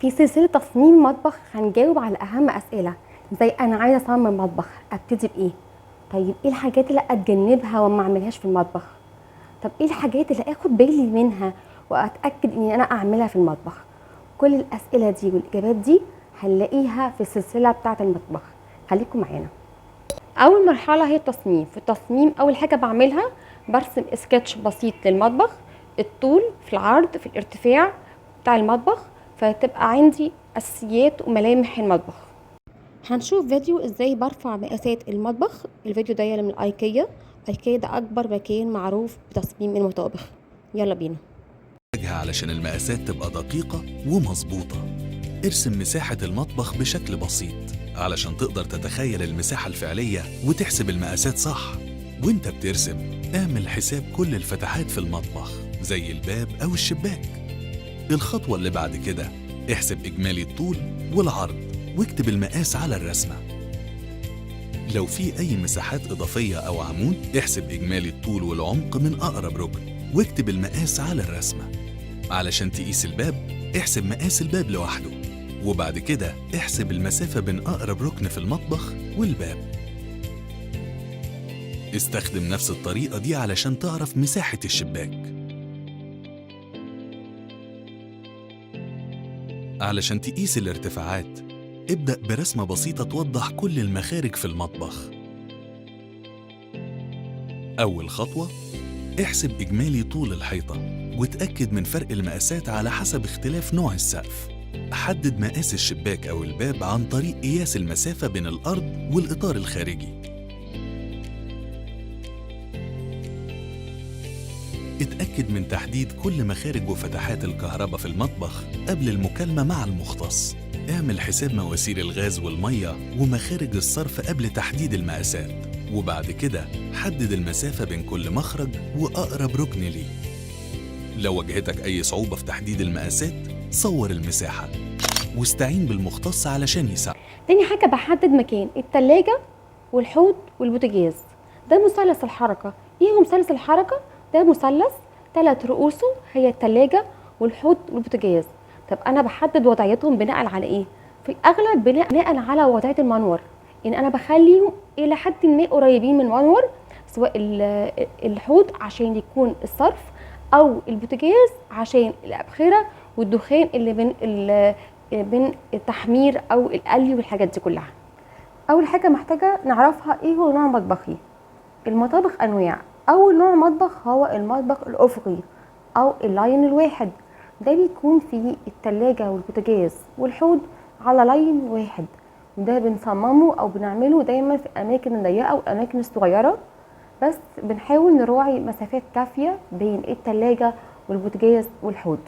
في سلسلة تصميم مطبخ هنجاوب على أهم أسئلة، زي أنا عايزة أصمم مطبخ أبتدي بإيه؟ طيب إيه الحاجات اللي أتجنبها وما أعملهاش في المطبخ؟ طب إيه الحاجات اللي آخد بالي منها وأتأكد إني أنا أعملها في المطبخ؟ كل الأسئلة دي والإجابات دي هنلاقيها في السلسلة بتاعة المطبخ. خليكم معانا. أول مرحلة هي التصميم. في التصميم أول حاجة بعملها برسم سكتش بسيط للمطبخ، الطول في العرض في الارتفاع بتاع المطبخ، فتبقى عندي اساسيات وملامح المطبخ. هنشوف فيديو ازاي برفع مقاسات المطبخ. الفيديو ده من ايكيا. ايكيا ده اكبر مكان معروف بتصميم المطابخ. يلا بينا. علشان المقاسات تبقى دقيقة ومظبوطة، ارسم مساحة المطبخ بشكل بسيط علشان تقدر تتخيل المساحة الفعلية وتحسب المقاسات صح. وانت بترسم اعمل حساب كل الفتحات في المطبخ زي الباب او الشباك. الخطوة اللي بعد كده احسب إجمالي الطول والعرض واكتب المقاس على الرسمة. لو في أي مساحات إضافية أو عمود احسب إجمالي الطول والعمق من أقرب ركن واكتب المقاس على الرسمة. علشان تقيس الباب احسب مقاس الباب لوحده، وبعد كده احسب المسافة بين أقرب ركن في المطبخ والباب. استخدم نفس الطريقة دي علشان تعرف مساحة الشباك. علشان تقيس الارتفاعات ابدأ برسمة بسيطة توضح كل المخارج في المطبخ. أول خطوة احسب إجمالي طول الحيطة وتأكد من فرق المقاسات على حسب اختلاف نوع السقف. حدد مقاس الشباك أو الباب عن طريق قياس المسافة بين الأرض والإطار الخارجي. اتأكد من تحديد كل مخارج وفتحات الكهرباء في المطبخ قبل المكالمة مع المختص. اعمل حساب مواسير الغاز والمية ومخارج الصرف قبل تحديد المقاسات، وبعد كده حدد المسافة بين كل مخرج وأقرب ركن ليه. لو واجهتك أي صعوبة في تحديد المقاسات صور المساحة واستعين بالمختص علشان يساعدك. تاني حاجة بحدد مكان التلاجة والحوض والبوتاجاز. ده مثلث الحركة. ايه هو مثلث الحركة؟ ده مثلث 3 رؤوسه هي التلاجة والحوض والبوتاجاز. طب انا بحدد وضعيتهم بناء على ايه؟ في الاغلب بناء على وضعية المنور، ان انا بخليهم الى حد ما قريبين من المنور، سواء الحوض عشان يكون الصرف او البوتاجاز عشان الابخرة والدخان اللي بين التحمير او القلي والحاجات دي كلها. اول حاجه محتاجه نعرفها ايه هو نوع مطبخي. المطابخ انواع. اول نوع مطبخ هو المطبخ الافقي او اللاين الواحد. ده بيكون فيه التلاجة والبوتاجاز والحوض على لاين واحد، وده بنصممه او بنعمله دايما في الاماكن الضيقه والاماكن الصغيره، بس بنحاول نراعي مسافات كافيه بين التلاجة والبوتاجاز والحوض.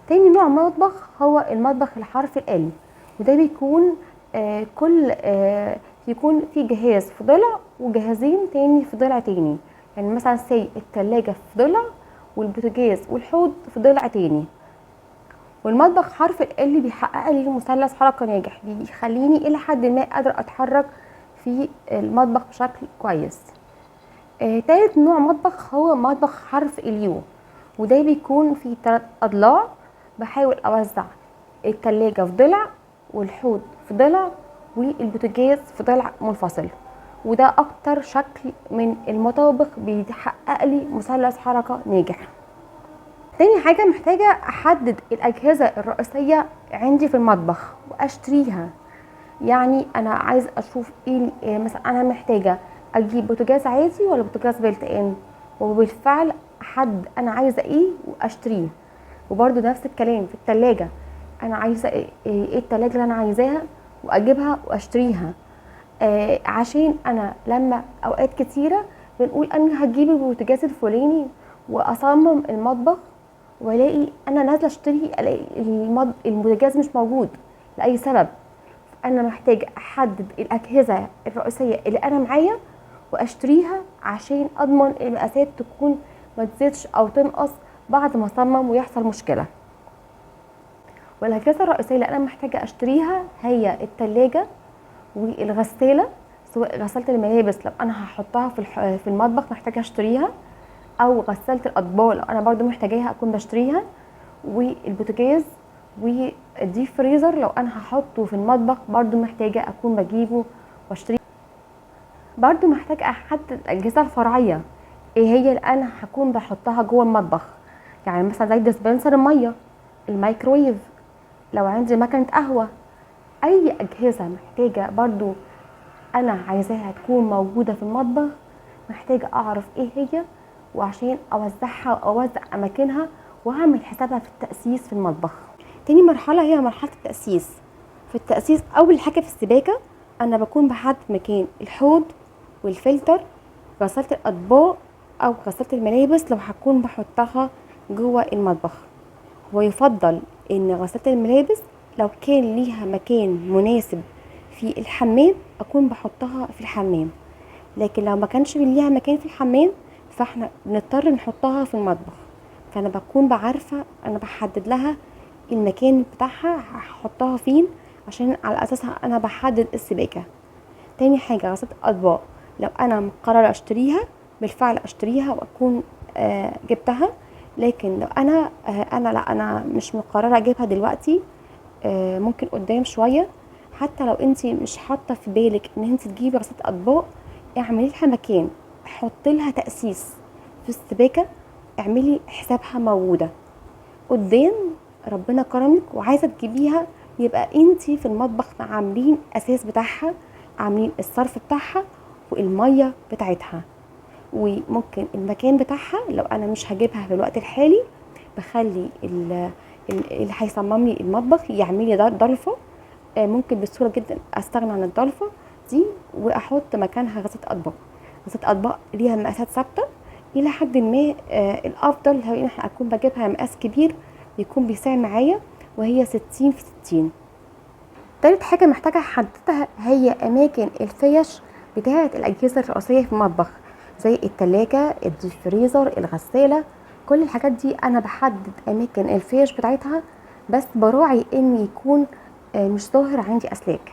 تاني نوع مطبخ هو المطبخ الحرف الآلي، وده بيكون بيكون في جهاز في ضلع وجهازين تاني في ضلع تاني. يعني مثلا سي التلاجة في ضلع والبوتاجاز والحوض في ضلع تاني. والمطبخ حرف الآلي بيحقق لي مثلث حركة ناجح، بيخليني إلى حد ما قادر أتحرك في المطبخ بشكل كويس. تالت نوع مطبخ هو مطبخ حرف اليو، وده بيكون فيه 3 أضلاع. بحاول اوزع التلاجة في ضلع والحوض في ضلع والبوتاجاز في ضلع منفصل، وده اكتر شكل من المطابخ بيحقق لي مثلث حركة ناجح. تاني حاجة محتاجة احدد الاجهزة الرئيسية عندي في المطبخ واشتريها. يعني انا عايز اشوف ايه مثلا انا محتاجة اجيب بوتاجاز عادي ولا بوتاجاز بيلت ان، وبالفعل احدد انا عايزة ايه واشتريه. وبرده نفس الكلام في التلاجة، انا عايزه ايه التلاجة اللي انا عايزاها واجيبها واشتريها. عشان انا لما اوقات كتيره بنقول انا هجيب البوتاجاز الفلاني واصمم المطبخ والاقي انا نازله اشتري الاقي البوتاجاز مش موجود لاي سبب. انا محتاجه احدد الاجهزه الرئيسيه اللي انا معايا واشتريها عشان اضمن المقاسات تكون ما تزيدش او تنقص بعد ما اصمم ويحصل مشكله. والاجهزه الرئيسيه اللي انا محتاجه اشتريها هي التلاجة والغساله، سواء غساله الملابس لو انا هحطها في المطبخ محتاجه اشتريها، او غساله الاطباق لو انا برضو محتاجاها اكون بشتريها، والبوتاجاز الديب فريزر لو انا هحطه في المطبخ برضو محتاجه اكون بجيبه واشتريه. برضو محتاجه احدد الاجهزه الفرعيه ايه هي اللي انا هكون بحطها جوه المطبخ، يعني مثلا زي ديسبنسر الميه، الميكرويف، لو عندي مكنه قهوه. اي اجهزه محتاجه برضو انا عايزاها تكون موجوده في المطبخ، محتاجه اعرف ايه هي وعشان اوزعها واوزع اماكنها واعمل حسابها في التاسيس في المطبخ. تاني مرحله هي مرحله التاسيس. في التاسيس اول حاجه في السباكه انا بكون بحدد مكان الحوض والفلتر، غسالة الاطباق او غسالة الملابس لو هكون بحطها جوه المطبخ. ويفضل ان غسالة الملابس لو كان ليها مكان مناسب في الحمام اكون بحطها في الحمام، لكن لو ما كانش ليها مكان في الحمام فاحنا بنضطر نحطها في المطبخ. فانا بكون بعرفه انا بحدد لها المكان بتاعها هحطها فين، عشان على اساسها انا بحدد السباكه. تاني حاجه غسالة الاطباق، لو انا مقرره اشتريها بالفعل اشتريها واكون جبتها، لكن لو انا مش مقرره اجيبها دلوقتي، ممكن قدام شويه. حتى لو انت مش حاطه في بالك ان انت تجيبي غسالة اطباق، اعملي لها مكان، حطي لها تاسيس في السباكه، اعملي حسابها موجوده قدام. ربنا كرمك وعايزه تجيبيها، يبقى انتي في المطبخ عاملين اساس بتاعها، عاملين الصرف بتاعها والميه بتاعتها. وممكن المكان بتاعها لو انا مش هجيبها في الوقت الحالي بخلي اللي هيصمم لي المطبخ يعمل لي ضلفه. ممكن بسهوله جدا استغنى عن الضلفه دي واحط مكانها غسالة اطباق. غسالة اطباق ليها مقاسات ثابته الى حد ما. الافضل هو ان احنا اكون بجيبها مقاس كبير يكون بيساع معايا، وهي 60 في 60. تالت حاجه محتاجه احددها هي اماكن الفيش بتاعه الاجهزه الرئيسيه في المطبخ، زي التلاجة، الديب فريزر، الغساله. كل الحاجات دي انا بحدد اماكن الفيش بتاعتها، بس براعي ان يكون مش ظاهر عندي اسلاك.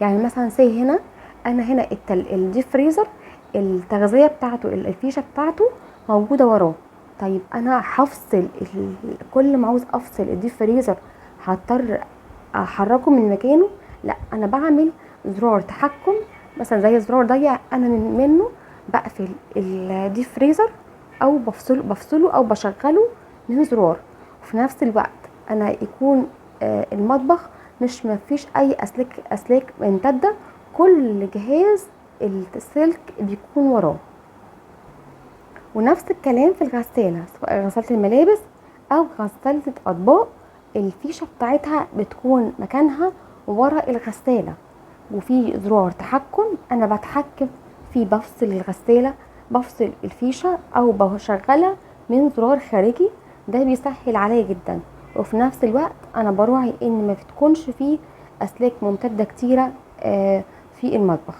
يعني مثلا زي هنا انا هنا الديب فريزر التغذيه بتاعته الفيشه بتاعته موجوده وراه. طيب انا هفصل كل ما عاوز افصل الديب فريزر هضطر احركه من مكانه؟ لا، انا بعمل زرار تحكم مثلا زي الزرار ده، انا منه بقفل الديب فريزر او بفصله او بشغله من زرار. وفي نفس الوقت انا يكون المطبخ مش مفيش اي اسلاك ممتده، كل جهاز السلك بيكون وراه. ونفس الكلام في الغساله، سواء غساله الملابس او غساله الاطباق، الفيشه بتاعتها بتكون مكانها ورا الغساله، وفي زرار تحكم انا بتحكم فيه، بفصل الغساله، بفصل الفيشه او بشغلها من زرار خارجي. ده بيسهل عليا جدا، وفي نفس الوقت انا براعي ان ما بتكونش فيه اسلاك ممتده كتيره في المطبخ.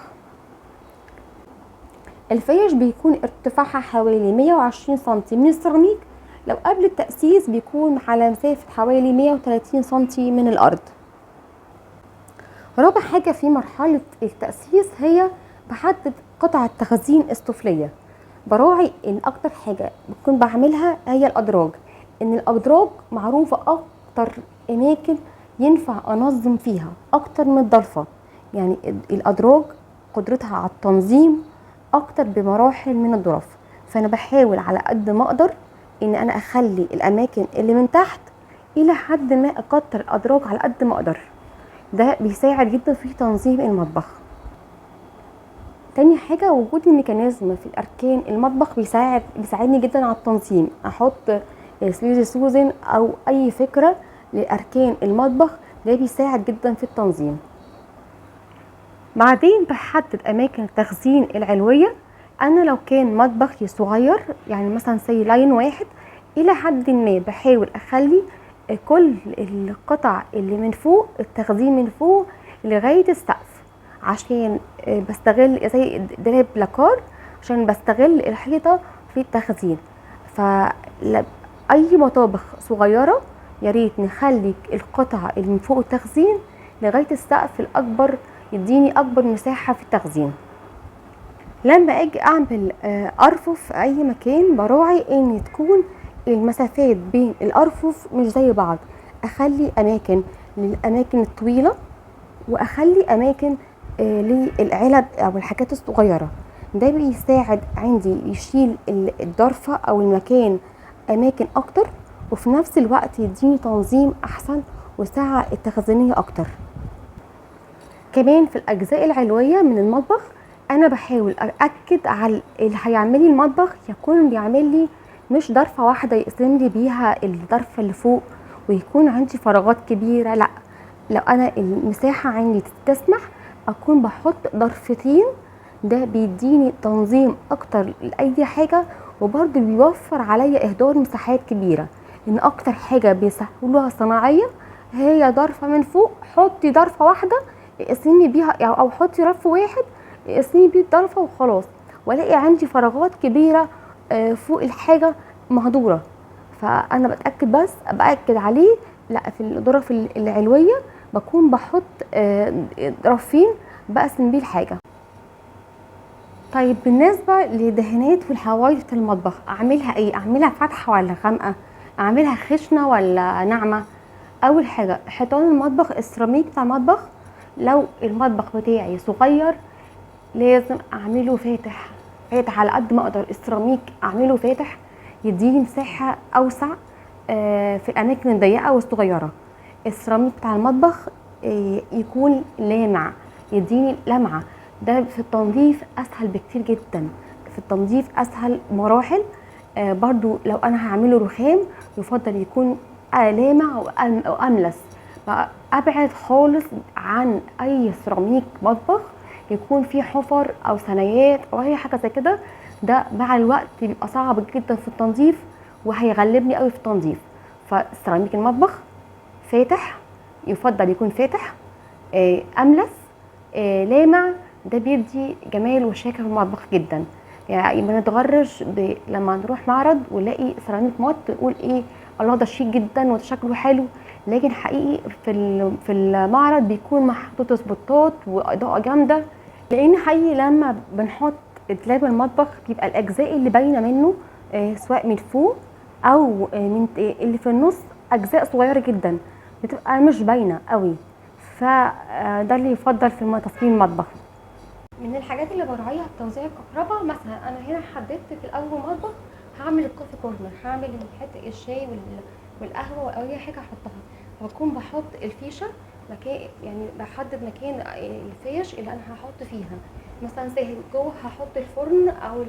الفيش بيكون ارتفاعها حوالي 120 سنتي من السيراميك، لو قبل التأسيس بيكون على مسافة حوالي 130 سنتي من الأرض. رابع حاجة في مرحلة التأسيس هي بحدد قطع تخزين السفلية. براعي ان اكتر حاجة بكون بعملها هي الأدراج، ان الأدراج معروفة اكتر اماكن ينفع انظم فيها اكتر من الضلفة. يعني الأدراج قدرتها على التنظيم اكتر بمراحل من الظرف، فانا بحاول على قد ما اقدر ان انا اخلي الاماكن اللي من تحت الى حد ما اكتر الادراج على قد ما اقدر. ده بيساعد جدا في تنظيم المطبخ. تاني حاجه وجود الميكانيزم في الاركان المطبخ بيساعدني جدا على التنظيم. احط سليزي سوزن او اي فكره لاركان المطبخ، ده بيساعد جدا في التنظيم. بعدين بحدد اماكن التخزين العلويه. انا لو كان مطبخي صغير، يعني مثلا زي لاين واحد، الى حد ما بحاول اخلي كل القطع اللي من فوق التخزين من فوق لغايه السقف، عشان بستغل زي دولاب بلاكار، عشان بستغل الحيطه في التخزين. فاي مطابخ صغيره يا ريت نخلي القطع اللي من فوق التخزين لغايه السقف الاكبر، يديني اكبر مساحه في التخزين. لما اجي اعمل ارفف في اي مكان براعي ان تكون المسافات بين الارفف مش زي بعض، اخلي اماكن للاماكن الطويله، واخلي اماكن للعلب او الحاجات الصغيره. ده بيساعد عندي يشيل الضرفه او المكان اماكن اكتر، وفي نفس الوقت يديني تنظيم احسن وسعه التخزينيه اكتر. كمان في الاجزاء العلويه من المطبخ انا بحاول ااكد على اللي هيعمل لي المطبخ يكون بيعمل لي مش ضرفه واحده يقسم لي بيها الضرفه اللي فوق ويكون عندي فراغات كبيره، لا، لو انا المساحه عندي تسمح اكون بحط ضرفتين. ده بيديني تنظيم اكتر لاي حاجه، وبرده بيوفر عليا اهدار مساحات كبيره. ان اكتر حاجه بيسهلوها صناعيه هي ضرفه من فوق، حطي ضرفه واحده اقسمي بيها، او حطي رف واحد اقسمي بيه الضرفه وخلاص، والاقي عندي فراغات كبيره فوق الحاجه مهدوره. فانا بتاكد، بس باكد عليه لا، في الغرف العلويه بكون بحط رفين بقسم بيه الحاجه. طيب بالنسبه للدهانات والحوايط المطبخ اعملها ايه؟ اعملها فاتحه ولا غامقه؟ اعملها خشنه ولا ناعمه؟ اول حاجه حيطان المطبخ، السيراميك بتاع المطبخ لو المطبخ بتاعي صغير لازم اعمله فاتح على قد ما اقدر. السيراميك اعمله فاتح يديني مساحه اوسع في الاماكن الضيقه والصغيره. السيراميك بتاع المطبخ يكون لامع، يديني لمعه. ده في التنظيف اسهل بكتير جدا، في التنظيف اسهل مراحل. برضو لو انا هعمله رخام يفضل يكون لامع واملس. ابعد خالص عن اي سيراميك مطبخ يكون فيه حفر او ثنايات او اي حاجه زي كده. ده مع الوقت بيبقى صعب جدا في التنظيف وهيغلبني قوي في التنظيف. فسيراميك المطبخ فاتح، يفضل يكون فاتح املس لامع. ده بيدي جمال وشياكه في المطبخ جدا. يعني ما نتغرش لما نروح معرض ونلاقي سيراميك مط نقول ايه، الله ده شيك جدا وشكله حلو، لكن حقيقي في المعرض بيكون محطوط سبوتات واضاءه جامده. لان حقيقي لما بنحط دولاب المطبخ بيبقى الاجزاء اللي باينه منه سواء من فوق او من اللي في النص اجزاء صغيره جدا بتبقى مش باينه قوي. فده اللي يفضل في تصميم المطبخ. من الحاجات اللي براعيها في توزيع الكهرباء، مثلا انا هنا حددت في الاول مطبخ هعمل الكوفي كورنر، هعمل حته الشاي والقهوه او اي حاجه احطها، بكون بحط الفيشه مكان، يعني بحدد مكان الفيش اللي انا هحط فيها. مثلا زي جوه هحط الفرن او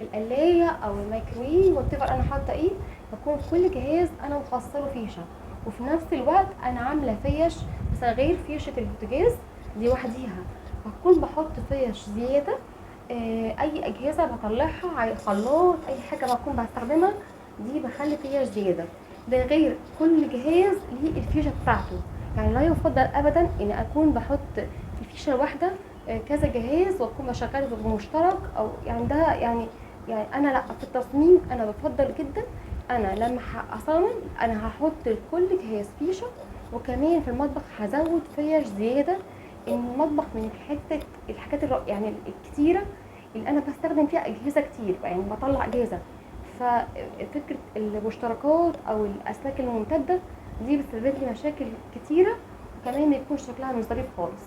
القلايه او الميكرويف وات انا حاطه ايه، بكون كل جهاز انا مخصصه فيشه. وفي نفس الوقت انا عامله فيش مثلا غير فيشه البوتاجاز دي وحديها، بكون بحط فيش زياده. اي اجهزه بطلعها، خلاط، اي حاجه بكون بستخدمها دي بخلي فيش زياده. ده غير كل جهاز ليه الفيشه بتاعته. يعني لا يفضل ابدا ان اكون بحط في فيشه واحده كذا جهاز واكون بشغله بمشترك، او يعني ده يعني انا لا، في التصميم انا بفضل جدا انا لما اصمم انا هحط لكل جهاز فيشه. وكمان في المطبخ هزود فيش زياده، ان المطبخ من الحاجات يعني الكتيره اللي انا بستخدم فيها اجهزه كتير، يعني بطلع اجهزه. ففكره المشتركات او الاسلاك الممتده دي بتسبب لي مشاكل كتيره، وكمان ما يكون شكلها مش ظريف خالص.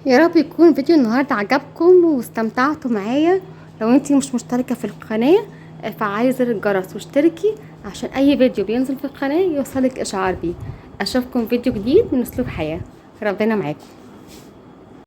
يا رب يكون فيديو النهارده عجبكم واستمتعتوا معايا. لو انتي مش مشتركه في القناه فعلي زر الجرس واشتركي عشان اي فيديو بينزل في القناه يوصلك اشعار بيه. اشوفكم فيديو جديد من اسلوب حياه. ربنا معاكم.